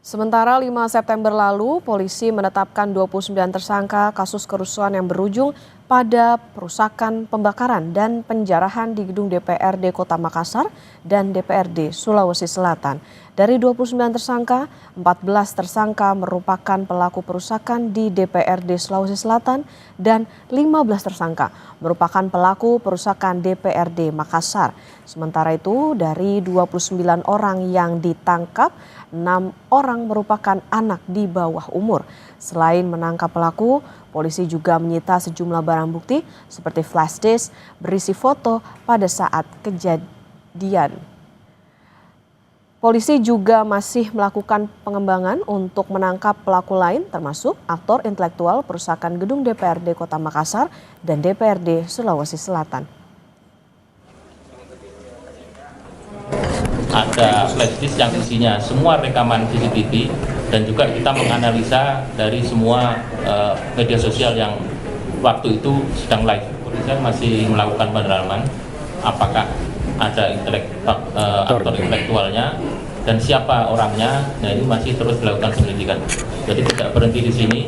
Sementara 5 September lalu, polisi menetapkan 29 tersangka kasus kerusuhan yang berujung pada perusakan, pembakaran, dan penjarahan di gedung DPRD Kota Makassar dan DPRD Sulawesi Selatan. Dari 29 tersangka, 14 tersangka merupakan pelaku perusakan di DPRD Sulawesi Selatan dan 15 tersangka merupakan pelaku perusakan DPRD Makassar. Sementara itu, dari 29 orang yang ditangkap, 6 orang merupakan anak di bawah umur. Selain menangkap pelaku, polisi juga menyita sejumlah barang bukti seperti flash disk berisi foto pada saat kejadian. Polisi juga masih melakukan pengembangan untuk menangkap pelaku lain termasuk aktor intelektual perusakan gedung DPRD Kota Makassar dan DPRD Sulawesi Selatan. Ada flash disk yang isinya semua rekaman CCTV dan juga kita menganalisa dari semua media sosial yang waktu itu sedang live. Polisian masih melakukan pendalaman apakah ada aktor intelektualnya dan siapa orangnya. Nah, ini masih terus dilakukan penyelidikan. Jadi tidak berhenti di sini,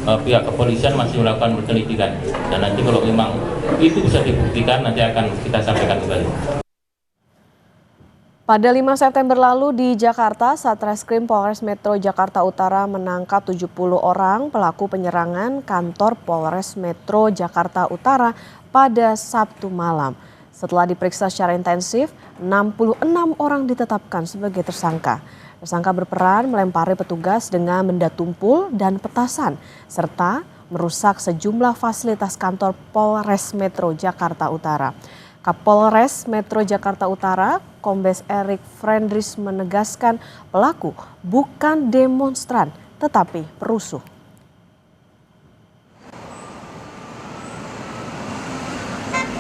pihak kepolisian masih melakukan penyelidikan. Dan nanti kalau memang itu bisa dibuktikan, nanti akan kita sampaikan kembali. Pada 5 September lalu di Jakarta, Satreskrim Polres Metro Jakarta Utara menangkap 70 orang pelaku penyerangan kantor Polres Metro Jakarta Utara pada Sabtu malam. Setelah diperiksa secara intensif, 66 orang ditetapkan sebagai tersangka. Tersangka berperan melempari petugas dengan benda tumpul dan petasan, serta merusak sejumlah fasilitas kantor Polres Metro Jakarta Utara. Kapolres Metro Jakarta Utara, Kombes Erik Frendris menegaskan pelaku bukan demonstran, tetapi perusuh.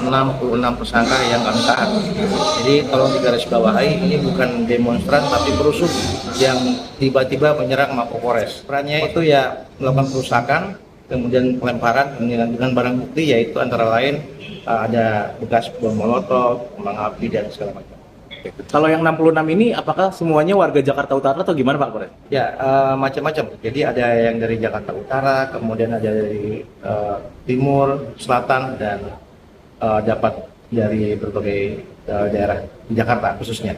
Enam tersangka yang kami tahan. Jadi tolong digarisbawahi, ini bukan demonstran tapi perusuh yang tiba-tiba menyerang Mapolres. Perannya itu ya melakukan perusakan, kemudian pelemparan dengan barang bukti yaitu antara lain ada bekas bom molotov, kembang api dan segala macam. Kalau yang 66 ini apakah semuanya warga Jakarta Utara atau gimana Pak Polres? Ya, macam-macam. Jadi ada yang dari Jakarta Utara, kemudian ada dari timur, selatan, dan dapat dari berbagai daerah di Jakarta khususnya.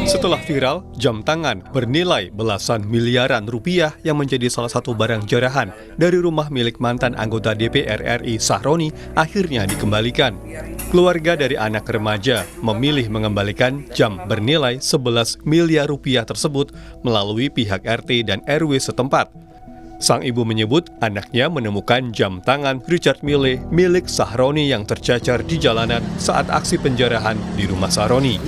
Setelah viral, jam tangan bernilai belasan miliaran rupiah yang menjadi salah satu barang jarahan dari rumah milik mantan anggota DPR RI Sahroni akhirnya dikembalikan. Keluarga dari anak remaja memilih mengembalikan jam bernilai 11 miliar rupiah tersebut melalui pihak RT dan RW setempat. Sang ibu menyebut anaknya menemukan jam tangan Richard Mille milik Sahroni yang tercacar di jalanan saat aksi penjarahan di rumah Sahroni.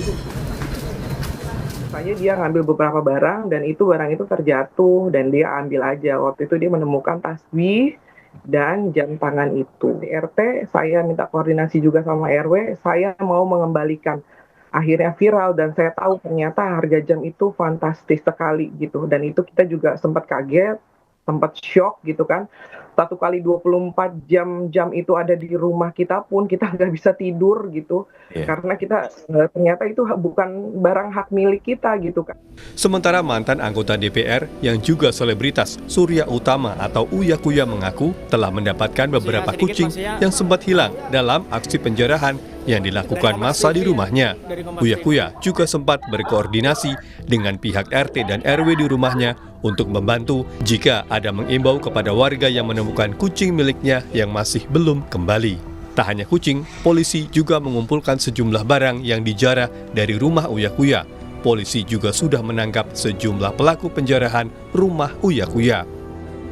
Dia ngambil beberapa barang dan itu barang itu terjatuh dan dia ambil aja. Waktu itu dia menemukan tasbih dan jam tangan itu. Di RT saya minta koordinasi juga sama RW, saya mau mengembalikan. Akhirnya viral dan saya tahu ternyata harga jam itu fantastis sekali gitu. Dan itu kita juga sempat kaget, sempat shock gitu kan. 1 kali 24 jam itu ada di rumah kita pun kita nggak bisa tidur gitu. Karena kita ternyata itu bukan barang hak milik kita gitu kan. Sementara mantan anggota DPR yang juga selebritas Surya Utama atau Uya Kuya mengaku telah mendapatkan beberapa kucing yang sempat hilang dalam aksi penjarahan yang dilakukan massa di rumahnya. Uya Kuya juga sempat berkoordinasi dengan pihak RT dan RW di rumahnya untuk membantu jika ada mengimbau kepada warga yang menemukan kucing miliknya yang masih belum kembali. Tak hanya kucing, polisi juga mengumpulkan sejumlah barang yang dijarah dari rumah Uya Kuya. Polisi juga sudah menangkap sejumlah pelaku penjarahan rumah Uya Kuya.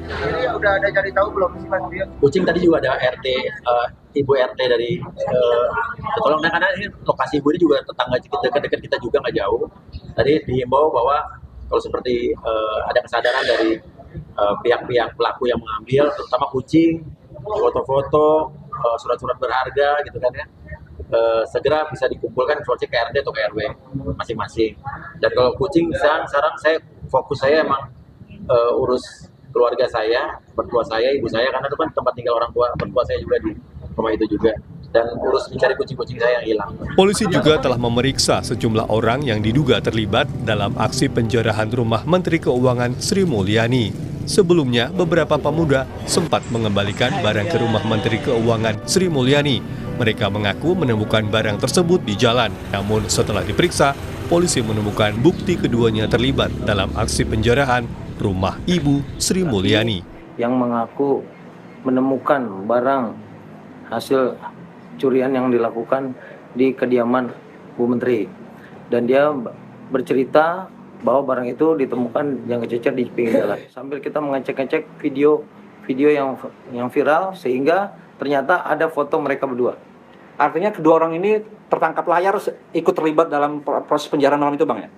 Ini udah ada cari tahu belum sih Mas Dio? Kucing tadi juga ada RT, ibu RT dari tolong karena ini lokasi ibu ini juga tetangga dekat-dekat kita juga nggak jauh. Tadi diimbau bahwa kalau seperti ada kesadaran dari pihak-pihak pelaku yang mengambil, terutama kucing, foto-foto, surat-surat berharga gitu kan ya, segera bisa dikumpulkan ke RT atau ke RW masing-masing. Dan kalau kucing sekarang fokus saya emang urus keluarga saya, mertua saya, ibu saya, karena itu kan tempat tinggal orang tua, mertua saya juga di rumah itu juga. dan urus mencari kucing-kucing saya yang hilang. Polisi juga telah memeriksa sejumlah orang yang diduga terlibat dalam aksi penjarahan rumah Menteri Keuangan Sri Mulyani. Sebelumnya, beberapa pemuda sempat mengembalikan barang ke rumah Menteri Keuangan Sri Mulyani. Mereka mengaku menemukan barang tersebut di jalan. Namun setelah diperiksa, polisi menemukan bukti keduanya terlibat dalam aksi penjarahan rumah Ibu Sri Mulyani. Yang mengaku menemukan barang hasil curian yang dilakukan di kediaman Bu Menteri, dan dia bercerita bahwa barang itu ditemukan yang kececer di pinggir jalan. Sambil kita mengecek-ngecek video yang viral, sehingga ternyata ada foto mereka berdua. Artinya kedua orang ini tertangkap layar ikut terlibat dalam proses penjarahan malam itu, Bang, ya?